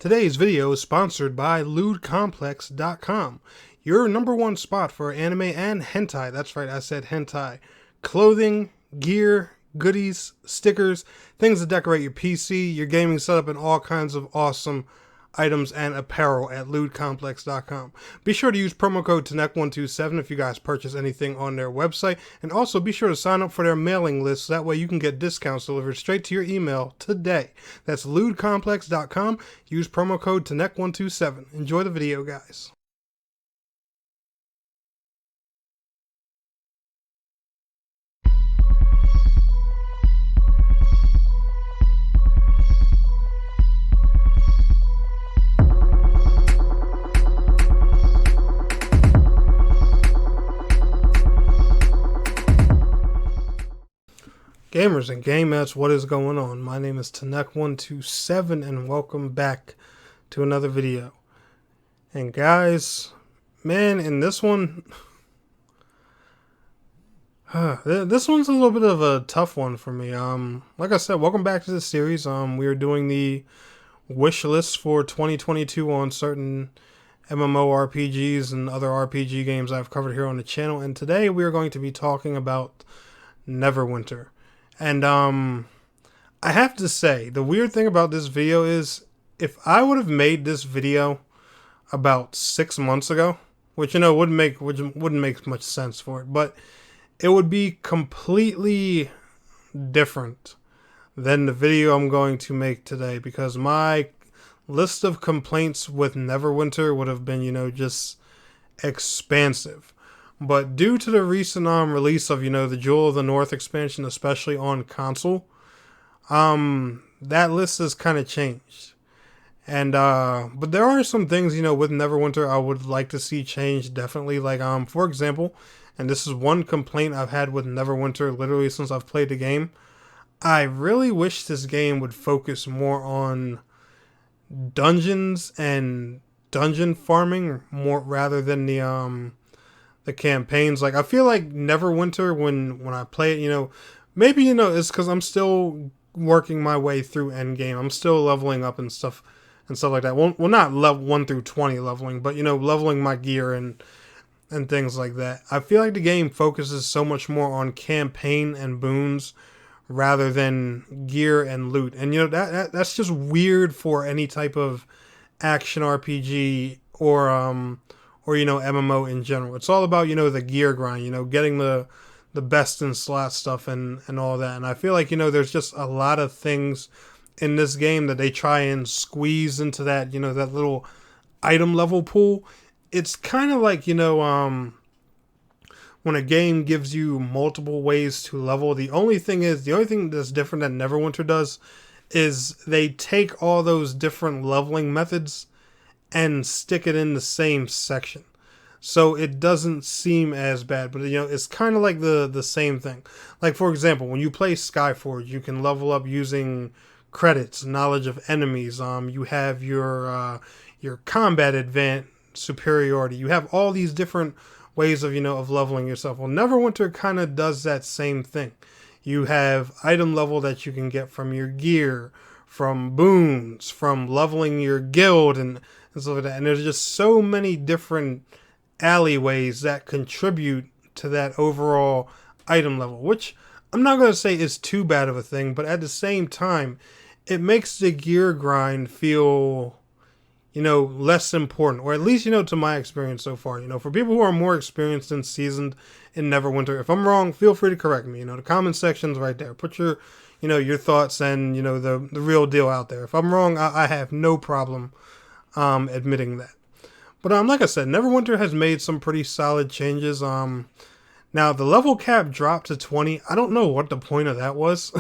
Today's video is sponsored by LewdComplex.com, your #1 spot for anime and hentai. That's right, I said hentai. Clothing, gear, goodies, stickers, things to decorate your PC, your gaming setup, and all kinds of awesome items and apparel at LewdComplex.com. Be sure to use promo code TANEK127 if you guys purchase anything on their website, and also be sure to sign up for their mailing list so that way you can get discounts delivered straight to your email today. That's LewdComplex.com. Use promo code TANEK127. Enjoy the video, guys. Gamers and game mats, what is going on? My name is TANEK127 and welcome back to another video. And guys, man, in this one, this one's a little bit of a tough one for me. Like I said, welcome back to the series. We are doing the wish list for 2022 on certain MMORPGs and other RPG games I've covered here on the channel. And today we are going to be talking about Neverwinter. And I have to say, the weird thing about this video is, if I would have made this video about 6 months ago, which wouldn't make much sense for it, but it would be completely different than the video I'm going to make today, because my list of complaints with Neverwinter would have been, just expansive. But due to the recent release of, the Jewel of the North expansion, especially on console, that list has kind of changed. And, but there are some things, with Neverwinter I would like to see change, definitely. Like, for example, and this is one complaint I've had with Neverwinter literally since I've played the game, I really wish this game would focus more on dungeons and dungeon farming more rather than the campaigns. Like, I feel like Neverwinter, when I play it, maybe, it's because I'm still working my way through endgame. I'm still leveling up and stuff like that. Well, not level 1 through 20 leveling, but, leveling my gear and things like that. I feel like the game focuses so much more on campaign and boons rather than gear and loot. And, that's just weird for any type of action RPG or MMO in general. It's all about, the gear grind, getting the best in slot stuff and all that. And I feel like, there's just a lot of things in this game that they try and squeeze into that, that little item level pool. It's kind of like, when a game gives you multiple ways to level, the only thing that's different that Neverwinter does is they take all those different leveling methods and stick it in the same section. So it doesn't seem as bad, but it's kind of like the same thing. Like, for example, when you play Skyforge, you can level up using credits, knowledge of enemies. You have your combat advance superiority. You have all these different ways of of leveling yourself. Well, Neverwinter kind of does that same thing. You have item level that you can get from your gear, from boons, from leveling your guild and stuff like that. And there's just so many different alleyways that contribute to that overall item level, which I'm not going to say is too bad of a thing, but at the same time, it makes the gear grind feel, less important, or at least, to my experience so far. For people who are more experienced and seasoned in Neverwinter, if I'm wrong, feel free to correct me. The comment section's right there. Put your, your thoughts and, the real deal out there. If I'm wrong, I have no problem admitting that. But like I said, Neverwinter has made some pretty solid changes. Now the level cap dropped to 20. I don't know what the point of that was.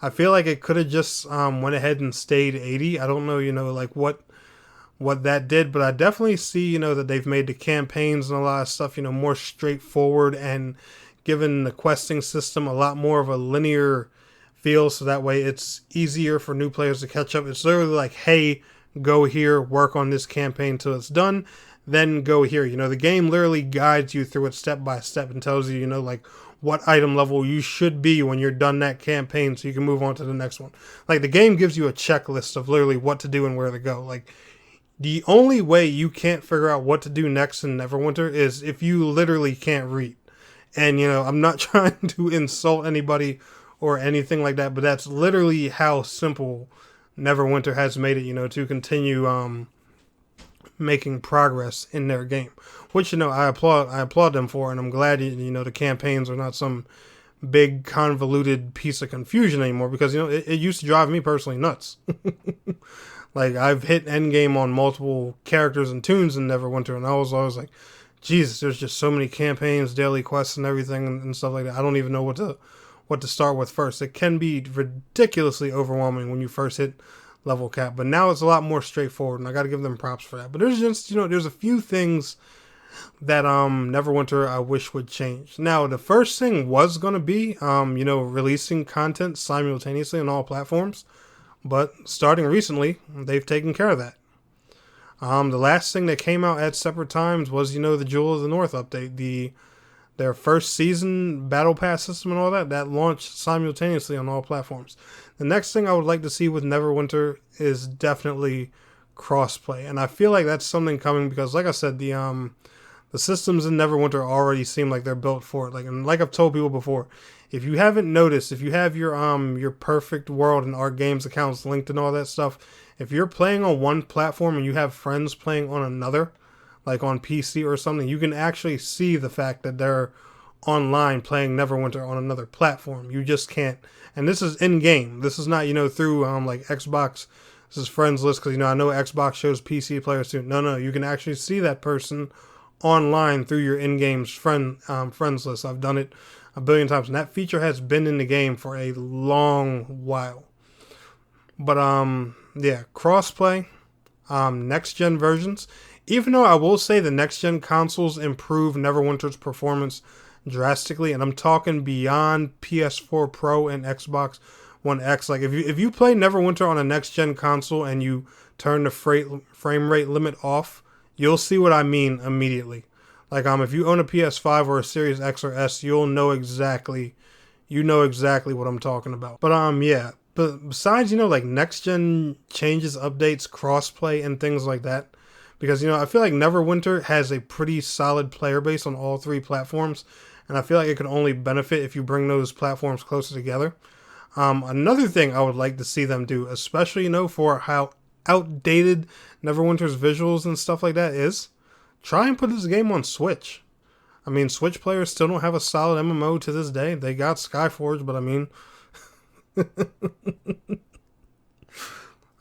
I feel like it could have just went ahead and stayed 80. I don't know, like what that did, but I definitely see, that they've made the campaigns and a lot of stuff, more straightforward and given the questing system a lot more of a linear feel, so that way it's easier for new players to catch up. It's literally like, hey, go here, work on this campaign till it's done, then go here. The game literally guides you through it step by step and tells you, like what item level you should be when you're done that campaign so you can move on to the next one. Like, the game gives you a checklist of literally what to do and where to go. Like, the only way you can't figure out what to do next in Neverwinter is if you literally can't read. And, you know, I'm not trying to insult anybody or anything like that, but that's literally how simple Neverwinter has made it, you know, to continue making progress in their game. Which, you know, I applaud them for, and I'm glad, you know, the campaigns are not some big convoluted piece of confusion anymore, because, you know, it used to drive me personally nuts. Like, I've hit endgame on multiple characters and tunes in Neverwinter, and I was always like, Jesus, there's just so many campaigns, daily quests, and everything, and stuff like that. I don't even know what to start with first. It can be ridiculously overwhelming when you first hit level cap, but now it's a lot more straightforward, and I got to give them props for that. But there's just, you know, there's a few things that Neverwinter I wish would change. Now, the first thing was going to be, you know, releasing content simultaneously on all platforms, but starting recently, they've taken care of that. The last thing that came out at separate times was, you know, the Jewel of the North update. Their first season battle pass system and all that launched simultaneously on all platforms. The next thing I would like to see with Neverwinter is definitely crossplay. And I feel like that's something coming because, like I said, the systems in Neverwinter already seem like they're built for it. Like I've told people before, if you haven't noticed, if you have your Perfect World and Art Games accounts linked and all that stuff, if you're playing on one platform and you have friends playing on another, like on PC or something, you can actually see the fact that they're online playing Neverwinter on another platform. You just can't. And this is in-game. This is not, you know, through like Xbox. This is friends list, because, you know, I know Xbox shows PC players too. No, you can actually see that person online through your in-game friends list. I've done it a billion times, and that feature has been in the game for a long while. But yeah, crossplay, next gen versions. Even though I will say the next gen consoles improve Neverwinter's performance drastically, and I'm talking beyond PS4 Pro and Xbox One X. Like, if you play Neverwinter on a next gen console and you turn the frame rate limit off, you'll see what I mean immediately. Like, if you own a PS5 or a Series X or S, you'll know exactly what I'm talking about. But yeah. But besides, you know, like next gen changes, updates, crossplay, and things like that, because, you know, I feel like Neverwinter has a pretty solid player base on all three platforms, and I feel like it could only benefit if you bring those platforms closer together. Another thing I would like to see them do, especially, you know, for how outdated Neverwinter's visuals and stuff like that is, try and put this game on Switch. I mean, Switch players still don't have a solid MMO to this day. They got Skyforge, but I mean, I'm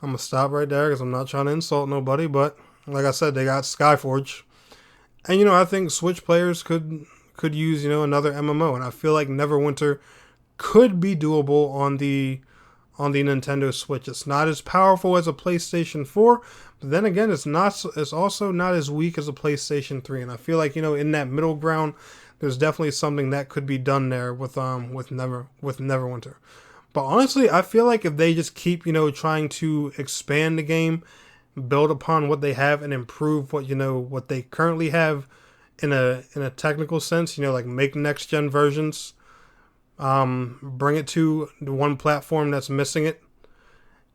gonna stop right there because I'm not trying to insult nobody, but like I said, they got Skyforge, and, you know, I think Switch players could use, you know, another MMO, and I feel like Neverwinter could be doable on the Nintendo Switch. It's not as powerful as a PlayStation 4, but then again, it's also not as weak as a PlayStation 3, and I feel like, you know, in that middle ground, there's definitely something that could be done there with Neverwinter. But honestly, I feel like if they just keep, you know, trying to expand the game, build upon what they have, and improve what they currently have in a technical sense, you know, like make next gen versions, bring it to the one platform that's missing it,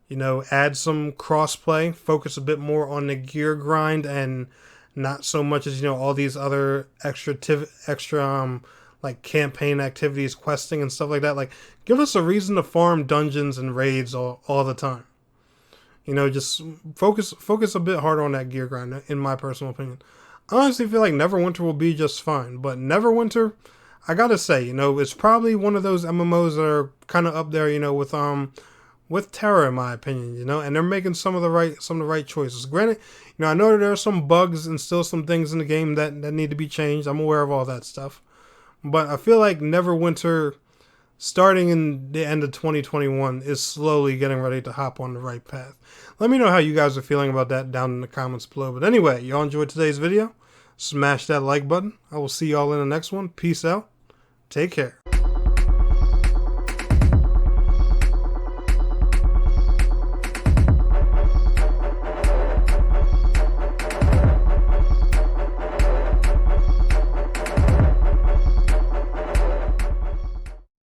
you know, add some crossplay, focus a bit more on the gear grind and not so much as, you know, all these other extra like campaign activities, questing and stuff like that. Like, give us a reason to farm dungeons and raids all the time. You know, just focus a bit harder on that gear grind, in my personal opinion. I honestly feel like Neverwinter will be just fine. But Neverwinter, I gotta say, you know, it's probably one of those MMOs that are kind of up there, you know, with Terra, in my opinion, you know, and they're making some of the right choices. Granted, you know, I know that there are some bugs and still some things in the game that need to be changed. I'm aware of all that stuff. But I feel like Neverwinter, starting in the end of 2021, is slowly getting ready to hop on the right path. Let me know how you guys are feeling about that down in the comments below. But anyway, y'all enjoyed today's video? Smash that like button. I will see y'all in the next one. Peace out. Take care.